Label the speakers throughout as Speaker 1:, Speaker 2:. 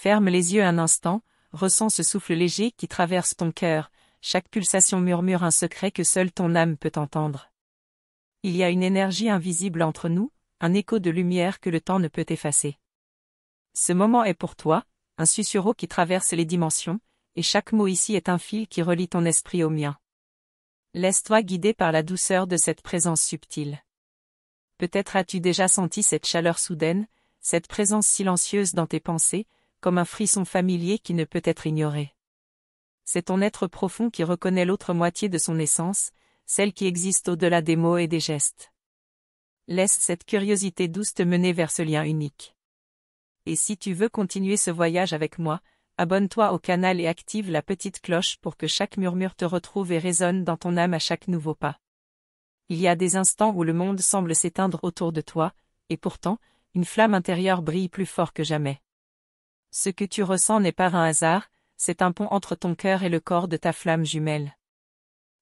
Speaker 1: Ferme les yeux un instant, ressens ce souffle léger qui traverse ton cœur, chaque pulsation murmure un secret que seule ton âme peut entendre. Il y a une énergie invisible entre nous, un écho de lumière que le temps ne peut effacer. Ce moment est pour toi, un susurrau qui traverse les dimensions, et chaque mot ici est un fil qui relie ton esprit au mien. Laisse-toi guider par la douceur de cette présence subtile. Peut-être as-tu déjà senti cette chaleur soudaine, cette présence silencieuse dans tes pensées, comme un frisson familier qui ne peut être ignoré. C'est ton être profond qui reconnaît l'autre moitié de son essence, celle qui existe au-delà des mots et des gestes. Laisse cette curiosité douce te mener vers ce lien unique. Et si tu veux continuer ce voyage avec moi, abonne-toi au canal et active la petite cloche pour que chaque murmure te retrouve et résonne dans ton âme à chaque nouveau pas. Il y a des instants où le monde semble s'éteindre autour de toi, et pourtant, une flamme intérieure brille plus fort que jamais. Ce que tu ressens n'est pas un hasard, c'est un pont entre ton cœur et le corps de ta flamme jumelle.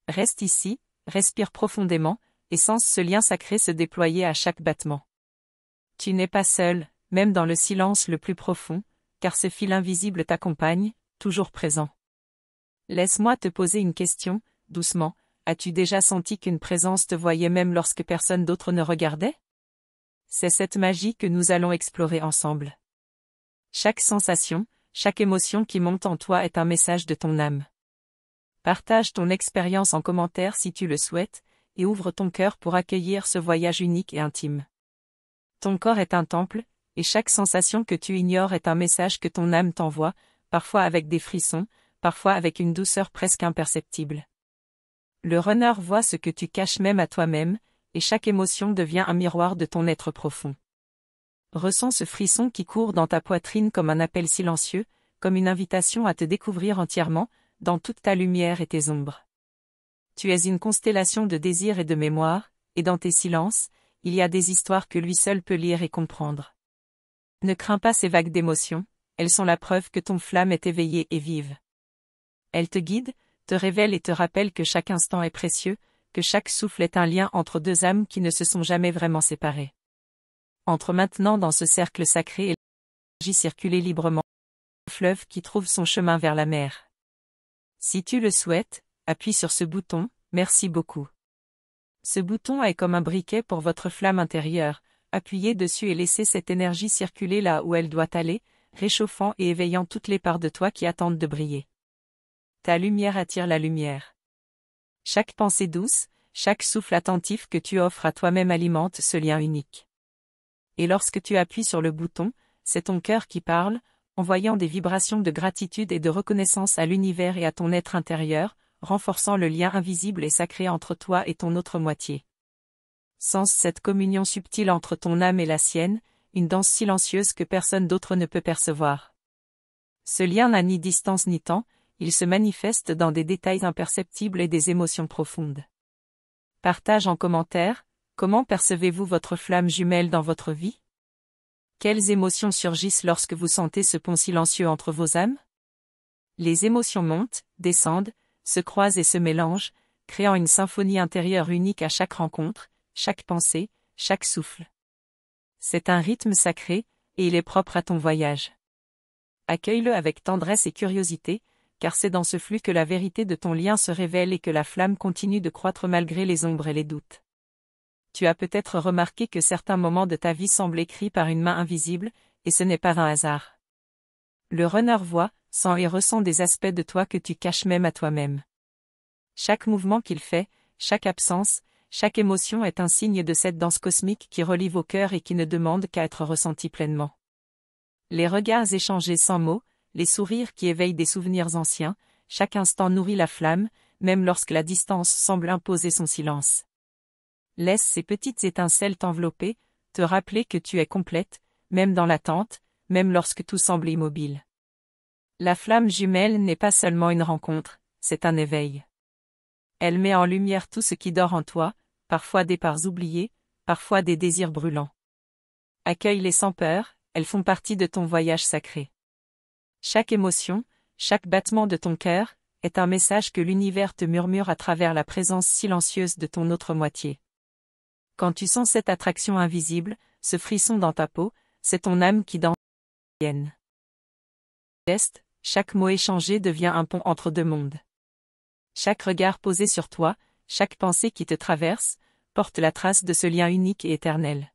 Speaker 1: Reste ici, respire profondément, et sens ce lien sacré se déployer à chaque battement. Tu n'es pas seul, même dans le silence le plus profond, car ce fil invisible t'accompagne, toujours présent. Laisse-moi te poser une question, doucement, as-tu déjà senti qu'une présence te voyait même lorsque personne d'autre ne regardait? C'est cette magie que nous allons explorer ensemble. Chaque sensation, chaque émotion qui monte en toi est un message de ton âme. Partage ton expérience en commentaire si tu le souhaites, et ouvre ton cœur pour accueillir ce voyage unique et intime. Ton corps est un temple, et chaque sensation que tu ignores est un message que ton âme t'envoie, parfois avec des frissons, parfois avec une douceur presque imperceptible. Le runner voit ce que tu caches même à toi-même, et chaque émotion devient un miroir de ton être profond. Ressens ce frisson qui court dans ta poitrine comme un appel silencieux, comme une invitation à te découvrir entièrement, dans toute ta lumière et tes ombres. Tu es une constellation de désirs et de mémoire, et dans tes silences, il y a des histoires que lui seul peut lire et comprendre. Ne crains pas ces vagues d'émotions, elles sont la preuve que ton flamme est éveillée et vive. Elles te guident, te révèlent et te rappellent que chaque instant est précieux, que chaque souffle est un lien entre deux âmes qui ne se sont jamais vraiment séparées. Entre maintenant dans ce cercle sacré et l'énergie circuler librement, un fleuve qui trouve son chemin vers la mer. Si tu le souhaites, appuie sur ce bouton, merci beaucoup. Ce bouton est comme un briquet pour votre flamme intérieure, appuyez dessus et laissez cette énergie circuler là où elle doit aller, réchauffant et éveillant toutes les parts de toi qui attendent de briller. Ta lumière attire la lumière. Chaque pensée douce, chaque souffle attentif que tu offres à toi-même alimente ce lien unique. Et lorsque tu appuies sur le bouton, c'est ton cœur qui parle, envoyant des vibrations de gratitude et de reconnaissance à l'univers et à ton être intérieur, renforçant le lien invisible et sacré entre toi et ton autre moitié. Sens cette communion subtile entre ton âme et la sienne, une danse silencieuse que personne d'autre ne peut percevoir. Ce lien n'a ni distance ni temps, il se manifeste dans des détails imperceptibles et des émotions profondes. Partage en commentaire, comment percevez-vous votre flamme jumelle dans votre vie? Quelles émotions surgissent lorsque vous sentez ce pont silencieux entre vos âmes? Les émotions montent, descendent, se croisent et se mélangent, créant une symphonie intérieure unique à chaque rencontre, chaque pensée, chaque souffle. C'est un rythme sacré, et il est propre à ton voyage. Accueille-le avec tendresse et curiosité, car c'est dans ce flux que la vérité de ton lien se révèle et que la flamme continue de croître malgré les ombres et les doutes. Tu as peut-être remarqué que certains moments de ta vie semblent écrits par une main invisible, et ce n'est pas un hasard. Le runner voit, sent et ressent des aspects de toi que tu caches même à toi-même. Chaque mouvement qu'il fait, chaque absence, chaque émotion est un signe de cette danse cosmique qui relie vos cœurs et qui ne demande qu'à être ressentie pleinement. Les regards échangés sans mots, les sourires qui éveillent des souvenirs anciens, chaque instant nourrit la flamme, même lorsque la distance semble imposer son silence. Laisse ces petites étincelles t'envelopper, te rappeler que tu es complète, même dans l'attente, même lorsque tout semble immobile. La flamme jumelle n'est pas seulement une rencontre, c'est un éveil. Elle met en lumière tout ce qui dort en toi, parfois des parts oubliées, parfois des désirs brûlants. Accueille-les sans peur, elles font partie de ton voyage sacré. Chaque émotion, chaque battement de ton cœur, est un message que l'univers te murmure à travers la présence silencieuse de ton autre moitié. Quand tu sens cette attraction invisible, ce frisson dans ta peau, c'est ton âme qui danse. geste, chaque mot échangé devient un pont entre deux mondes. Chaque regard posé sur toi, chaque pensée qui te traverse, porte la trace de ce lien unique et éternel.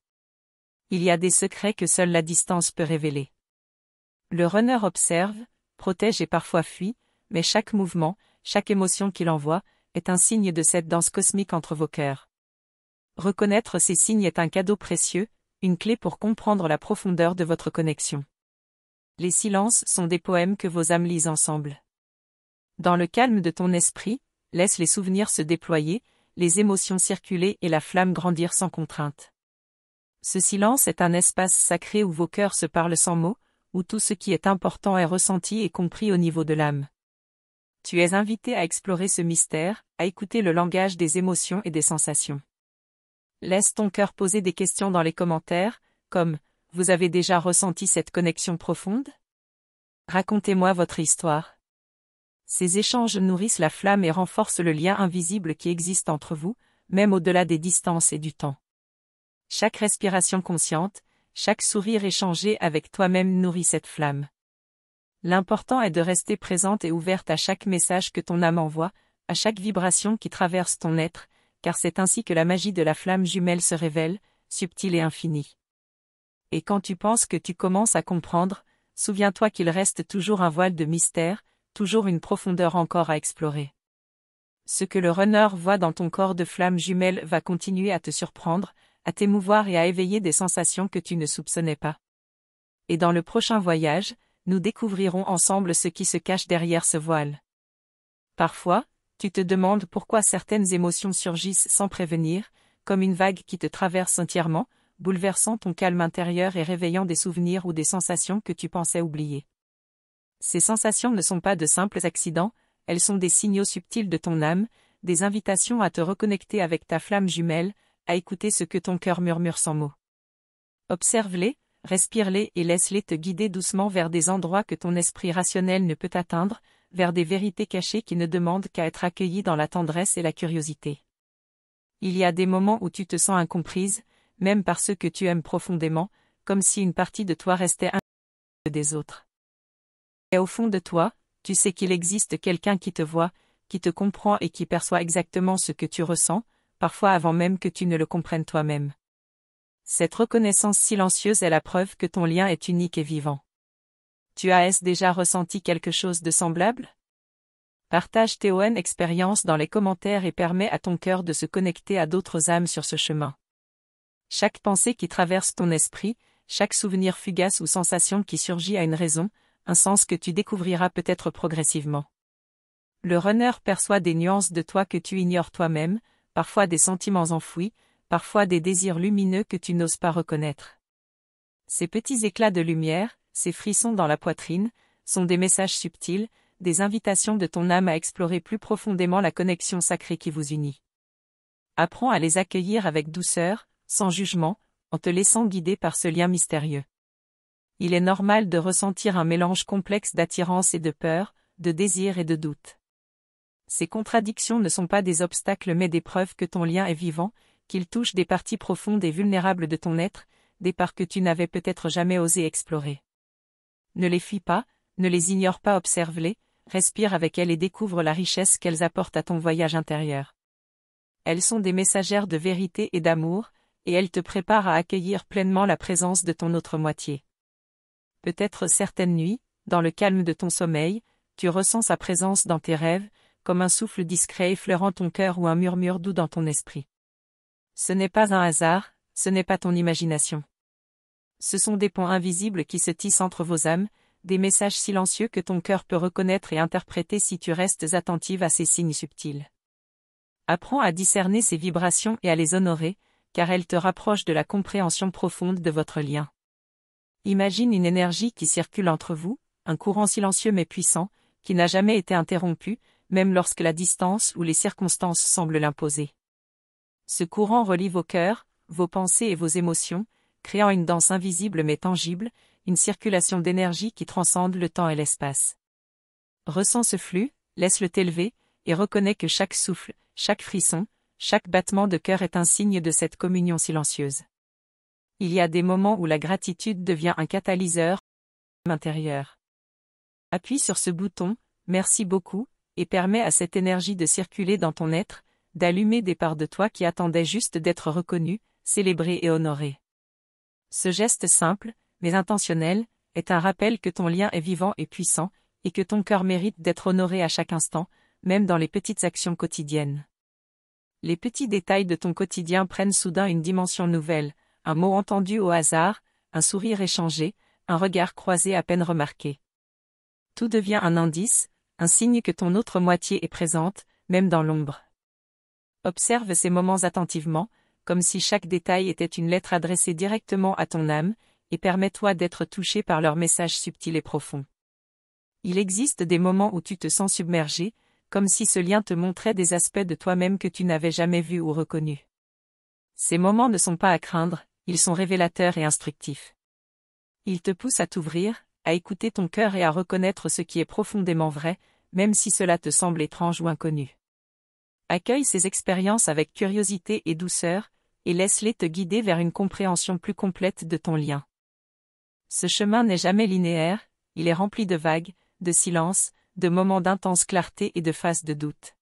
Speaker 1: Il y a des secrets que seule la distance peut révéler. Le runner observe, protège et parfois fuit, mais chaque mouvement, chaque émotion qu'il envoie, est un signe de cette danse cosmique entre vos cœurs. Reconnaître ces signes est un cadeau précieux, une clé pour comprendre la profondeur de votre connexion. Les silences sont des poèmes que vos âmes lisent ensemble. Dans le calme de ton esprit, laisse les souvenirs se déployer, les émotions circuler et la flamme grandir sans contrainte. Ce silence est un espace sacré où vos cœurs se parlent sans mots, où tout ce qui est important est ressenti et compris au niveau de l'âme. Tu es invité à explorer ce mystère, à écouter le langage des émotions et des sensations. Laisse ton cœur poser des questions dans les commentaires, comme « Vous avez déjà ressenti cette connexion profonde ? Racontez-moi votre histoire. » Ces échanges nourrissent la flamme et renforcent le lien invisible qui existe entre vous, même au-delà des distances et du temps. Chaque respiration consciente, chaque sourire échangé avec toi-même nourrit cette flamme. L'important est de rester présente et ouverte à chaque message que ton âme envoie, à chaque vibration qui traverse ton être, car c'est ainsi que la magie de la flamme jumelle se révèle, subtile et infinie. Et quand tu penses que tu commences à comprendre, souviens-toi qu'il reste toujours un voile de mystère, toujours une profondeur encore à explorer. Ce que le runner voit dans ton corps de flamme jumelle va continuer à te surprendre, à t'émouvoir et à éveiller des sensations que tu ne soupçonnais pas. Et dans le prochain voyage, nous découvrirons ensemble ce qui se cache derrière ce voile. Parfois, tu te demandes pourquoi certaines émotions surgissent sans prévenir, comme une vague qui te traverse entièrement, bouleversant ton calme intérieur et réveillant des souvenirs ou des sensations que tu pensais oublier. Ces sensations ne sont pas de simples accidents, elles sont des signaux subtils de ton âme, des invitations à te reconnecter avec ta flamme jumelle, à écouter ce que ton cœur murmure sans mots. Observe-les, respire-les et laisse-les te guider doucement vers des endroits que ton esprit rationnel ne peut atteindre, vers des vérités cachées qui ne demandent qu'à être accueillies dans la tendresse et la curiosité. Il y a des moments où tu te sens incomprise, même par ceux que tu aimes profondément, comme si une partie de toi restait indépendante des autres. Et au fond de toi, tu sais qu'il existe quelqu'un qui te voit, qui te comprend et qui perçoit exactement ce que tu ressens, parfois avant même que tu ne le comprennes toi-même. Cette reconnaissance silencieuse est la preuve que ton lien est unique et vivant. Tu as déjà ressenti quelque chose de semblable? Partage tes expériences dans les commentaires et permets à ton cœur de se connecter à d'autres âmes sur ce chemin. Chaque pensée qui traverse ton esprit, chaque souvenir fugace ou sensation qui surgit a une raison, un sens que tu découvriras peut-être progressivement. Le runner perçoit des nuances de toi que tu ignores toi-même, parfois des sentiments enfouis, parfois des désirs lumineux que tu n'oses pas reconnaître. Ces petits éclats de lumière, ces frissons dans la poitrine, sont des messages subtils, des invitations de ton âme à explorer plus profondément la connexion sacrée qui vous unit. Apprends à les accueillir avec douceur, sans jugement, en te laissant guider par ce lien mystérieux. Il est normal de ressentir un mélange complexe d'attirance et de peur, de désir et de doute. Ces contradictions ne sont pas des obstacles mais des preuves que ton lien est vivant, qu'il touche des parties profondes et vulnérables de ton être, des parts que tu n'avais peut-être jamais osé explorer. Ne les fuis pas, ne les ignore pas, observe-les, respire avec elles et découvre la richesse qu'elles apportent à ton voyage intérieur. Elles sont des messagères de vérité et d'amour, et elles te préparent à accueillir pleinement la présence de ton autre moitié. Peut-être certaines nuits, dans le calme de ton sommeil, tu ressens sa présence dans tes rêves, comme un souffle discret effleurant ton cœur ou un murmure doux dans ton esprit. Ce n'est pas un hasard, ce n'est pas ton imagination. Ce sont des ponts invisibles qui se tissent entre vos âmes, des messages silencieux que ton cœur peut reconnaître et interpréter si tu restes attentive à ces signes subtils. Apprends à discerner ces vibrations et à les honorer, car elles te rapprochent de la compréhension profonde de votre lien. Imagine une énergie qui circule entre vous, un courant silencieux mais puissant, qui n'a jamais été interrompu, même lorsque la distance ou les circonstances semblent l'imposer. Ce courant relie vos cœurs, vos pensées et vos émotions, créant une danse invisible mais tangible, une circulation d'énergie qui transcende le temps et l'espace. Ressens ce flux, laisse-le t'élever, et reconnais que chaque souffle, chaque frisson, chaque battement de cœur est un signe de cette communion silencieuse. Il y a des moments où la gratitude devient un catalyseur intérieur. Appuie sur ce bouton, merci beaucoup, et permets à cette énergie de circuler dans ton être, d'allumer des parts de toi qui attendaient juste d'être reconnues, célébrées et honorées. Ce geste simple, mais intentionnel, est un rappel que ton lien est vivant et puissant, et que ton cœur mérite d'être honoré à chaque instant, même dans les petites actions quotidiennes. Les petits détails de ton quotidien prennent soudain une dimension nouvelle, un mot entendu au hasard, un sourire échangé, un regard croisé à peine remarqué. Tout devient un indice, un signe que ton autre moitié est présente, même dans l'ombre. Observe ces moments attentivement, comme si chaque détail était une lettre adressée directement à ton âme, et permets-toi d'être touché par leur message subtil et profond. Il existe des moments où tu te sens submergé, comme si ce lien te montrait des aspects de toi-même que tu n'avais jamais vus ou reconnus. Ces moments ne sont pas à craindre, ils sont révélateurs et instructifs. Ils te poussent à t'ouvrir, à écouter ton cœur et à reconnaître ce qui est profondément vrai, même si cela te semble étrange ou inconnu. Accueille ces expériences avec curiosité et douceur, et laisse-les te guider vers une compréhension plus complète de ton lien. Ce chemin n'est jamais linéaire, il est rempli de vagues, de silences, de moments d'intense clarté et de phases de doute.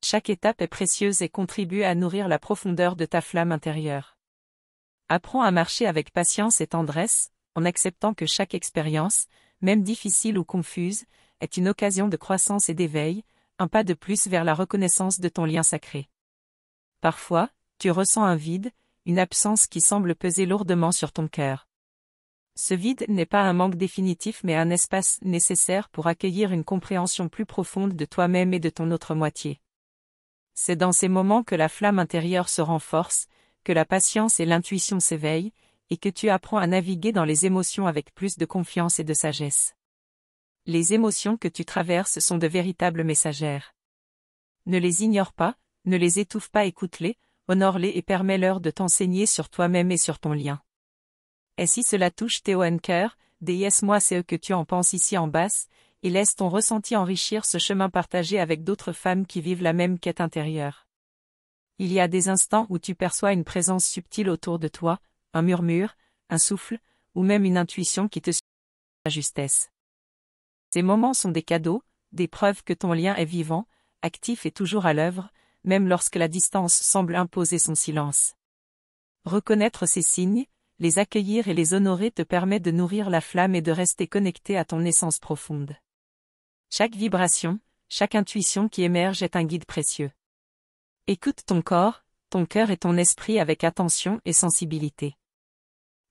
Speaker 1: Chaque étape est précieuse et contribue à nourrir la profondeur de ta flamme intérieure. Apprends à marcher avec patience et tendresse, en acceptant que chaque expérience, même difficile ou confuse, est une occasion de croissance et d'éveil, un pas de plus vers la reconnaissance de ton lien sacré. Parfois, tu ressens un vide, une absence qui semble peser lourdement sur ton cœur. Ce vide n'est pas un manque définitif mais un espace nécessaire pour accueillir une compréhension plus profonde de toi-même et de ton autre moitié. C'est dans ces moments que la flamme intérieure se renforce, que la patience et l'intuition s'éveillent, et que tu apprends à naviguer dans les émotions avec plus de confiance et de sagesse. Les émotions que tu traverses sont de véritables messagères. Ne les ignore pas, ne les étouffe pas, écoute-les, honore-les et permets-leur de t'enseigner sur toi-même et sur ton lien. Et si cela touche tes cœur, dis-moi ce que tu en penses ici en basse, et laisse ton ressenti enrichir ce chemin partagé avec d'autres femmes qui vivent la même quête intérieure. Il y a des instants où tu perçois une présence subtile autour de toi, un murmure, un souffle, ou même une intuition qui te suit à justesse. Ces moments sont des cadeaux, des preuves que ton lien est vivant, actif et toujours à l'œuvre, même lorsque la distance semble imposer son silence. Reconnaître ces signes, les accueillir et les honorer te permet de nourrir la flamme et de rester connecté à ton essence profonde. Chaque vibration, chaque intuition qui émerge est un guide précieux. Écoute ton corps, ton cœur et ton esprit avec attention et sensibilité.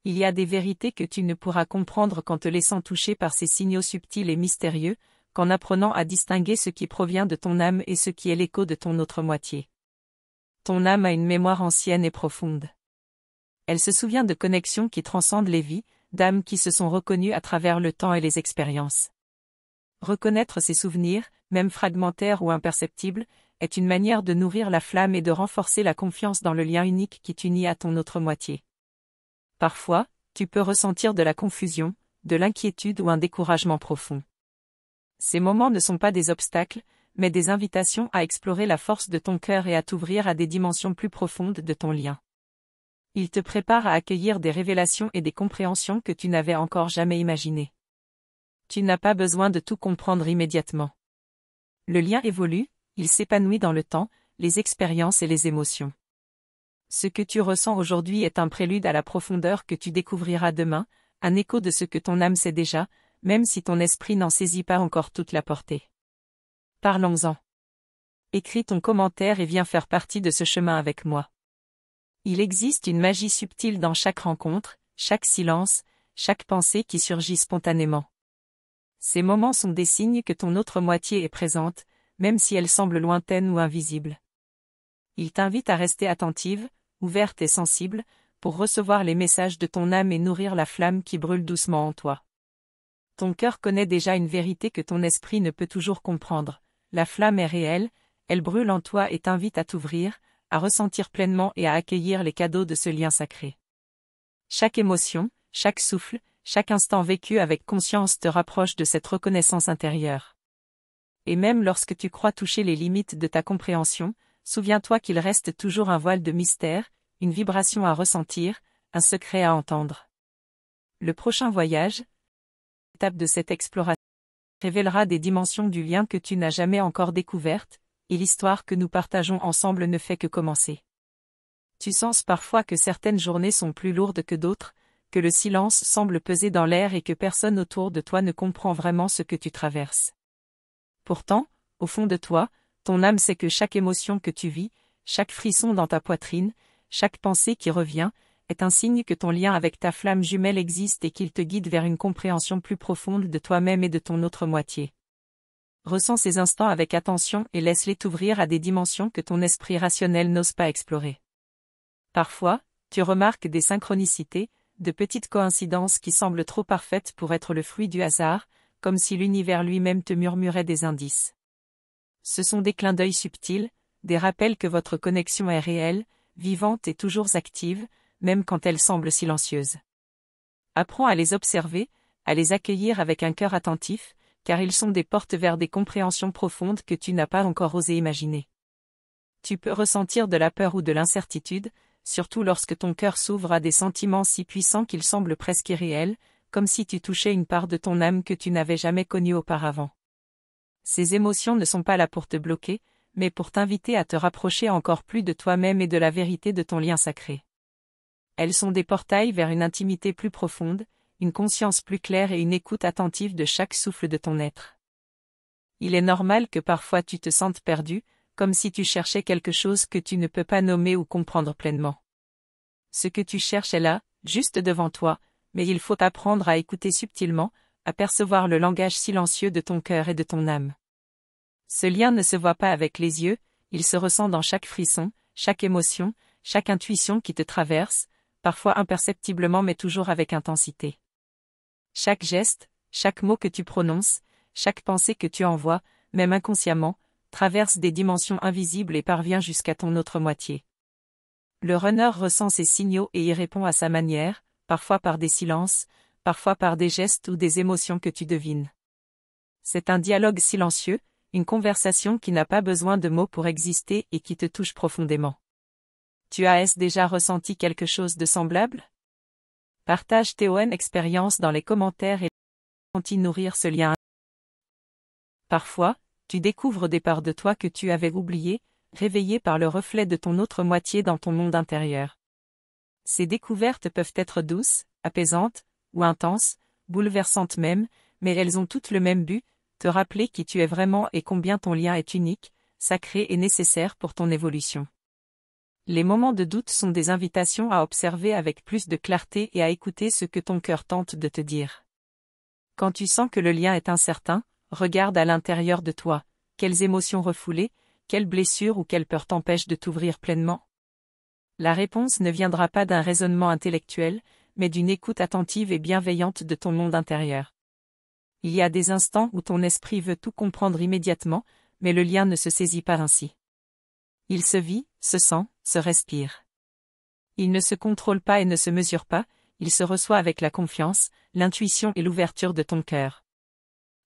Speaker 1: Il y a des vérités que tu ne pourras comprendre qu'en te laissant toucher par ces signaux subtils et mystérieux, qu'en apprenant à distinguer ce qui provient de ton âme et ce qui est l'écho de ton autre moitié. Ton âme a une mémoire ancienne et profonde. Elle se souvient de connexions qui transcendent les vies, d'âmes qui se sont reconnues à travers le temps et les expériences. Reconnaître ces souvenirs, même fragmentaires ou imperceptibles, est une manière de nourrir la flamme et de renforcer la confiance dans le lien unique qui t'unit à ton autre moitié. Parfois, tu peux ressentir de la confusion, de l'inquiétude ou un découragement profond. Ces moments ne sont pas des obstacles, mais des invitations à explorer la force de ton cœur et à t'ouvrir à des dimensions plus profondes de ton lien. Ils te préparent à accueillir des révélations et des compréhensions que tu n'avais encore jamais imaginées. Tu n'as pas besoin de tout comprendre immédiatement. Le lien évolue, il s'épanouit dans le temps, les expériences et les émotions. Ce que tu ressens aujourd'hui est un prélude à la profondeur que tu découvriras demain, un écho de ce que ton âme sait déjà, même si ton esprit n'en saisit pas encore toute la portée. Parlons-en. Écris ton commentaire et viens faire partie de ce chemin avec moi. Il existe une magie subtile dans chaque rencontre, chaque silence, chaque pensée qui surgit spontanément. Ces moments sont des signes que ton autre moitié est présente, même si elle semble lointaine ou invisible. Il t'invite à rester attentive, ouverte et sensible, pour recevoir les messages de ton âme et nourrir la flamme qui brûle doucement en toi. Ton cœur connaît déjà une vérité que ton esprit ne peut toujours comprendre. La flamme est réelle, elle brûle en toi et t'invite à t'ouvrir, à ressentir pleinement et à accueillir les cadeaux de ce lien sacré. Chaque émotion, chaque souffle, chaque instant vécu avec conscience te rapproche de cette reconnaissance intérieure. Et même lorsque tu crois toucher les limites de ta compréhension, souviens-toi qu'il reste toujours un voile de mystère, une vibration à ressentir, un secret à entendre. Le prochain voyage, étape de cette exploration. révélera des dimensions du lien que tu n'as jamais encore découvertes, et l'histoire que nous partageons ensemble ne fait que commencer. Tu sens parfois que certaines journées sont plus lourdes que d'autres, que le silence semble peser dans l'air et que personne autour de toi ne comprend vraiment ce que tu traverses. Pourtant, au fond de toi, ton âme sait que chaque émotion que tu vis, chaque frisson dans ta poitrine, chaque pensée qui revient, est un signe que ton lien avec ta flamme jumelle existe et qu'il te guide vers une compréhension plus profonde de toi-même et de ton autre moitié. Ressens ces instants avec attention et laisse-les t'ouvrir à des dimensions que ton esprit rationnel n'ose pas explorer. Parfois, tu remarques des synchronicités, de petites coïncidences qui semblent trop parfaites pour être le fruit du hasard, comme si l'univers lui-même te murmurait des indices. Ce sont des clins d'œil subtils, des rappels que votre connexion est réelle, vivante et toujours active, même quand elle semble silencieuse. Apprends à les observer, à les accueillir avec un cœur attentif, car ils sont des portes vers des compréhensions profondes que tu n'as pas encore osé imaginer. Tu peux ressentir de la peur ou de l'incertitude, surtout lorsque ton cœur s'ouvre à des sentiments si puissants qu'ils semblent presque irréels, comme si tu touchais une part de ton âme que tu n'avais jamais connue auparavant. Ces émotions ne sont pas là pour te bloquer, mais pour t'inviter à te rapprocher encore plus de toi-même et de la vérité de ton lien sacré. Elles sont des portails vers une intimité plus profonde, une conscience plus claire et une écoute attentive de chaque souffle de ton être. Il est normal que parfois tu te sentes perdu, comme si tu cherchais quelque chose que tu ne peux pas nommer ou comprendre pleinement. Ce que tu cherches est là, juste devant toi, mais il faut apprendre à écouter subtilement, à percevoir le langage silencieux de ton cœur et de ton âme. Ce lien ne se voit pas avec les yeux, il se ressent dans chaque frisson, chaque émotion, chaque intuition qui te traverse, parfois imperceptiblement mais toujours avec intensité. Chaque geste, chaque mot que tu prononces, chaque pensée que tu envoies, même inconsciemment, traverse des dimensions invisibles et parvient jusqu'à ton autre moitié. Le runner ressent ces signaux et y répond à sa manière, parfois par des silences, parfois par des gestes ou des émotions que tu devines. C'est un dialogue silencieux, une conversation qui n'a pas besoin de mots pour exister et qui te touche profondément. Tu as déjà ressenti quelque chose de semblable? Partage tes expériences dans les commentaires et continue nourrir ce lien. Parfois, tu découvres des parts de toi que tu avais oubliées, réveillées par le reflet de ton autre moitié dans ton monde intérieur. Ces découvertes peuvent être douces, apaisantes, ou intenses, bouleversantes même, mais elles ont toutes le même but, te rappeler qui tu es vraiment et combien ton lien est unique, sacré et nécessaire pour ton évolution. Les moments de doute sont des invitations à observer avec plus de clarté et à écouter ce que ton cœur tente de te dire. Quand tu sens que le lien est incertain, regarde à l'intérieur de toi, quelles émotions refoulées, quelles blessures ou quelles peurs t'empêchent de t'ouvrir pleinement? La réponse ne viendra pas d'un raisonnement intellectuel, mais d'une écoute attentive et bienveillante de ton monde intérieur. Il y a des instants où ton esprit veut tout comprendre immédiatement, mais le lien ne se saisit pas ainsi. Il se vit, se sent, se respire. Il ne se contrôle pas et ne se mesure pas, il se reçoit avec la confiance, l'intuition et l'ouverture de ton cœur.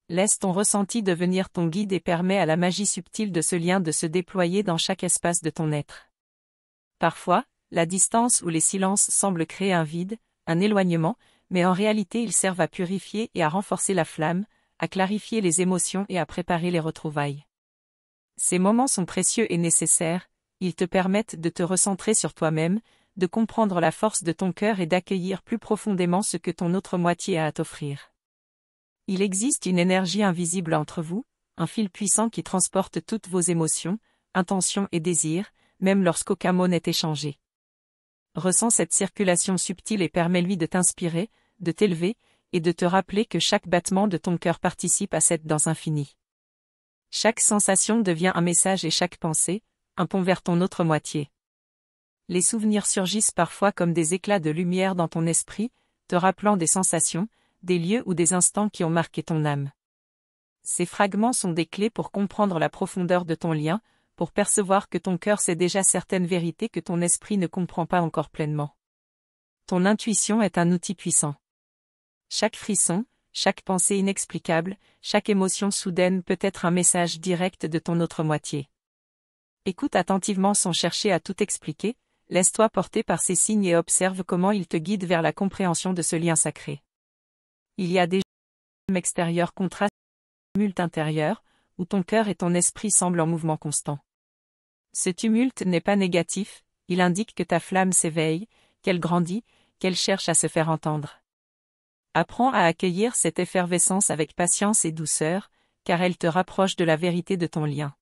Speaker 1: Laisse ton ressenti devenir ton guide et permets à la magie subtile de ce lien de se déployer dans chaque espace de ton être. Parfois, la distance ou les silences semblent créer un vide, un éloignement, mais en réalité ils servent à purifier et à renforcer la flamme, à clarifier les émotions et à préparer les retrouvailles. Ces moments sont précieux et nécessaires, ils te permettent de te recentrer sur toi-même, de comprendre la force de ton cœur et d'accueillir plus profondément ce que ton autre moitié a à t'offrir. Il existe une énergie invisible entre vous, un fil puissant qui transporte toutes vos émotions, intentions et désirs, même lorsqu'aucun mot n'est échangé. Ressens cette circulation subtile et permets-lui de t'inspirer, de t'élever, et de te rappeler que chaque battement de ton cœur participe à cette danse infinie. Chaque sensation devient un message et chaque pensée, un pont vers ton autre moitié. Les souvenirs surgissent parfois comme des éclats de lumière dans ton esprit, te rappelant des sensations, des lieux ou des instants qui ont marqué ton âme. Ces fragments sont des clés pour comprendre la profondeur de ton lien, pour percevoir que ton cœur sait déjà certaines vérités que ton esprit ne comprend pas encore pleinement. Ton intuition est un outil puissant. Chaque frisson, chaque pensée inexplicable, chaque émotion soudaine peut être un message direct de ton autre moitié. Écoute attentivement sans chercher à tout expliquer, laisse-toi porter par ces signes et observe comment ils te guident vers la compréhension de ce lien sacré. Il y a des extérieurs contrastés tumulte intérieur, où ton cœur et ton esprit semblent en mouvement constant. Ce tumulte n'est pas négatif, il indique que ta flamme s'éveille, qu'elle grandit, qu'elle cherche à se faire entendre. Apprends à accueillir cette effervescence avec patience et douceur, car elle te rapproche de la vérité de ton lien.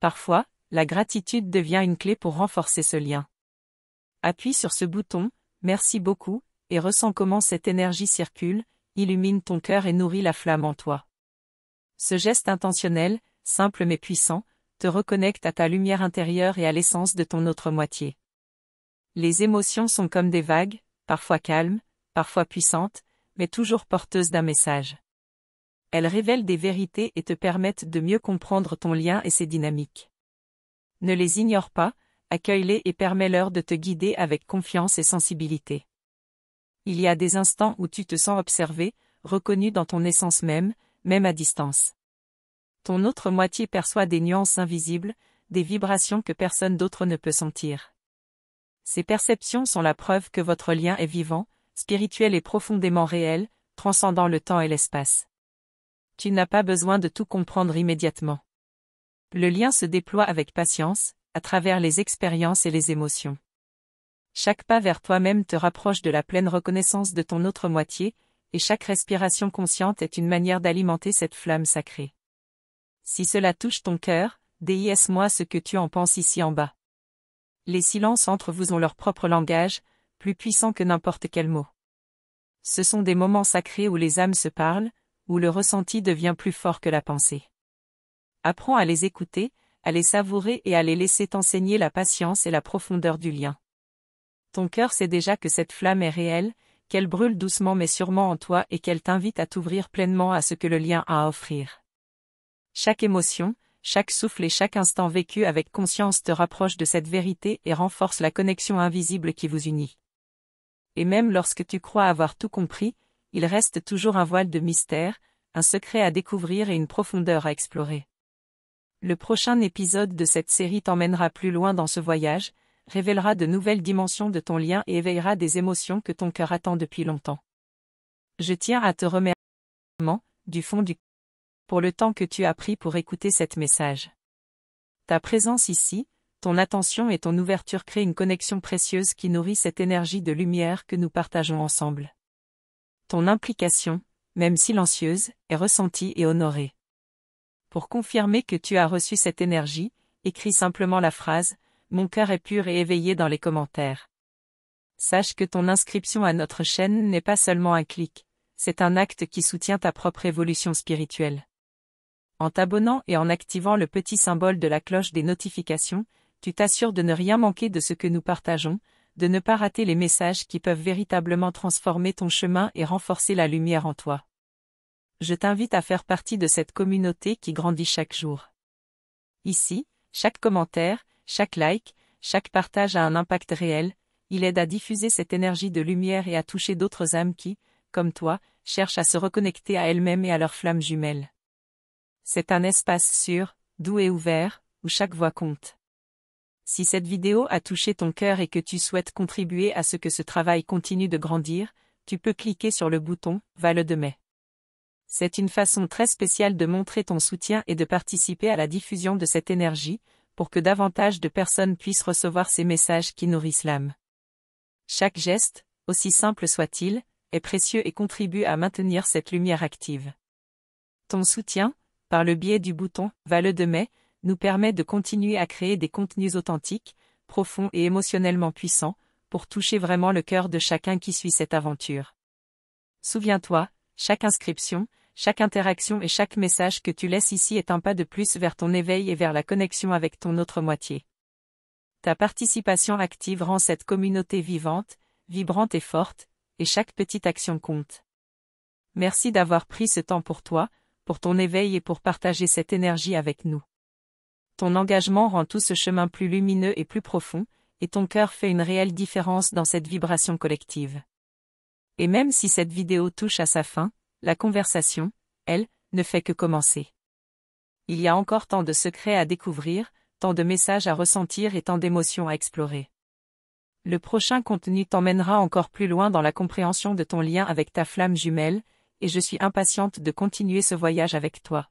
Speaker 1: Parfois, la gratitude devient une clé pour renforcer ce lien. Appuie sur ce bouton, merci beaucoup, et ressens comment cette énergie circule, illumine ton cœur et nourrit la flamme en toi. Ce geste intentionnel, simple mais puissant, te reconnecte à ta lumière intérieure et à l'essence de ton autre moitié. Les émotions sont comme des vagues, parfois calmes, parfois puissantes, mais toujours porteuses d'un message. Elles révèlent des vérités et te permettent de mieux comprendre ton lien et ses dynamiques. Ne les ignore pas, accueille-les et permets-leur de te guider avec confiance et sensibilité. Il y a des instants où tu te sens observé, reconnu dans ton essence même à distance. Ton autre moitié perçoit des nuances invisibles, des vibrations que personne d'autre ne peut sentir. Ces perceptions sont la preuve que votre lien est vivant, spirituel et profondément réel, transcendant le temps et l'espace. Tu n'as pas besoin de tout comprendre immédiatement. Le lien se déploie avec patience, à travers les expériences et les émotions. Chaque pas vers toi-même te rapproche de la pleine reconnaissance de ton autre moitié, et chaque respiration consciente est une manière d'alimenter cette flamme sacrée. Si cela touche ton cœur, dis-moi ce que tu en penses ici en bas. Les silences entre vous ont leur propre langage, plus puissant que n'importe quel mot. Ce sont des moments sacrés où les âmes se parlent, où le ressenti devient plus fort que la pensée. Apprends à les écouter, à les savourer et à les laisser t'enseigner la patience et la profondeur du lien. Ton cœur sait déjà que cette flamme est réelle, qu'elle brûle doucement mais sûrement en toi et qu'elle t'invite à t'ouvrir pleinement à ce que le lien a à offrir. Chaque émotion, chaque souffle et chaque instant vécu avec conscience te rapproche de cette vérité et renforce la connexion invisible qui vous unit. Et même lorsque tu crois avoir tout compris, il reste toujours un voile de mystère, un secret à découvrir et une profondeur à explorer. Le prochain épisode de cette série t'emmènera plus loin dans ce voyage, révélera de nouvelles dimensions de ton lien et éveillera des émotions que ton cœur attend depuis longtemps. Je tiens à te remercier, du fond du cœur, pour le temps que tu as pris pour écouter cet message. Ta présence ici, ton attention et ton ouverture créent une connexion précieuse qui nourrit cette énergie de lumière que nous partageons ensemble. Ton implication, même silencieuse, est ressentie et honorée. Pour confirmer que tu as reçu cette énergie, écris simplement la phrase « Mon cœur est pur et éveillé » dans les commentaires. Sache que ton inscription à notre chaîne n'est pas seulement un clic, c'est un acte qui soutient ta propre évolution spirituelle. En t'abonnant et en activant le petit symbole de la cloche des notifications, tu t'assures de ne rien manquer de ce que nous partageons, de ne pas rater les messages qui peuvent véritablement transformer ton chemin et renforcer la lumière en toi. Je t'invite à faire partie de cette communauté qui grandit chaque jour. Ici, chaque commentaire, chaque like, chaque partage a un impact réel, il aide à diffuser cette énergie de lumière et à toucher d'autres âmes qui, comme toi, cherchent à se reconnecter à elles-mêmes et à leurs flammes jumelles. C'est un espace sûr, doux et ouvert, où chaque voix compte. Si cette vidéo a touché ton cœur et que tu souhaites contribuer à ce que ce travail continue de grandir, tu peux cliquer sur le bouton « Vale de mai ». C'est une façon très spéciale de montrer ton soutien et de participer à la diffusion de cette énergie, pour que davantage de personnes puissent recevoir ces messages qui nourrissent l'âme. Chaque geste, aussi simple soit-il, est précieux et contribue à maintenir cette lumière active. Ton soutien, par le biais du bouton « Vale de mai », nous permet de continuer à créer des contenus authentiques, profonds et émotionnellement puissants, pour toucher vraiment le cœur de chacun qui suit cette aventure. Souviens-toi, chaque inscription, chaque interaction et chaque message que tu laisses ici est un pas de plus vers ton éveil et vers la connexion avec ton autre moitié. Ta participation active rend cette communauté vivante, vibrante et forte, et chaque petite action compte. Merci d'avoir pris ce temps pour toi, pour ton éveil et pour partager cette énergie avec nous. Ton engagement rend tout ce chemin plus lumineux et plus profond, et ton cœur fait une réelle différence dans cette vibration collective. Et même si cette vidéo touche à sa fin, la conversation, elle, ne fait que commencer. Il y a encore tant de secrets à découvrir, tant de messages à ressentir et tant d'émotions à explorer. Le prochain contenu t'emmènera encore plus loin dans la compréhension de ton lien avec ta flamme jumelle, et je suis impatiente de continuer ce voyage avec toi.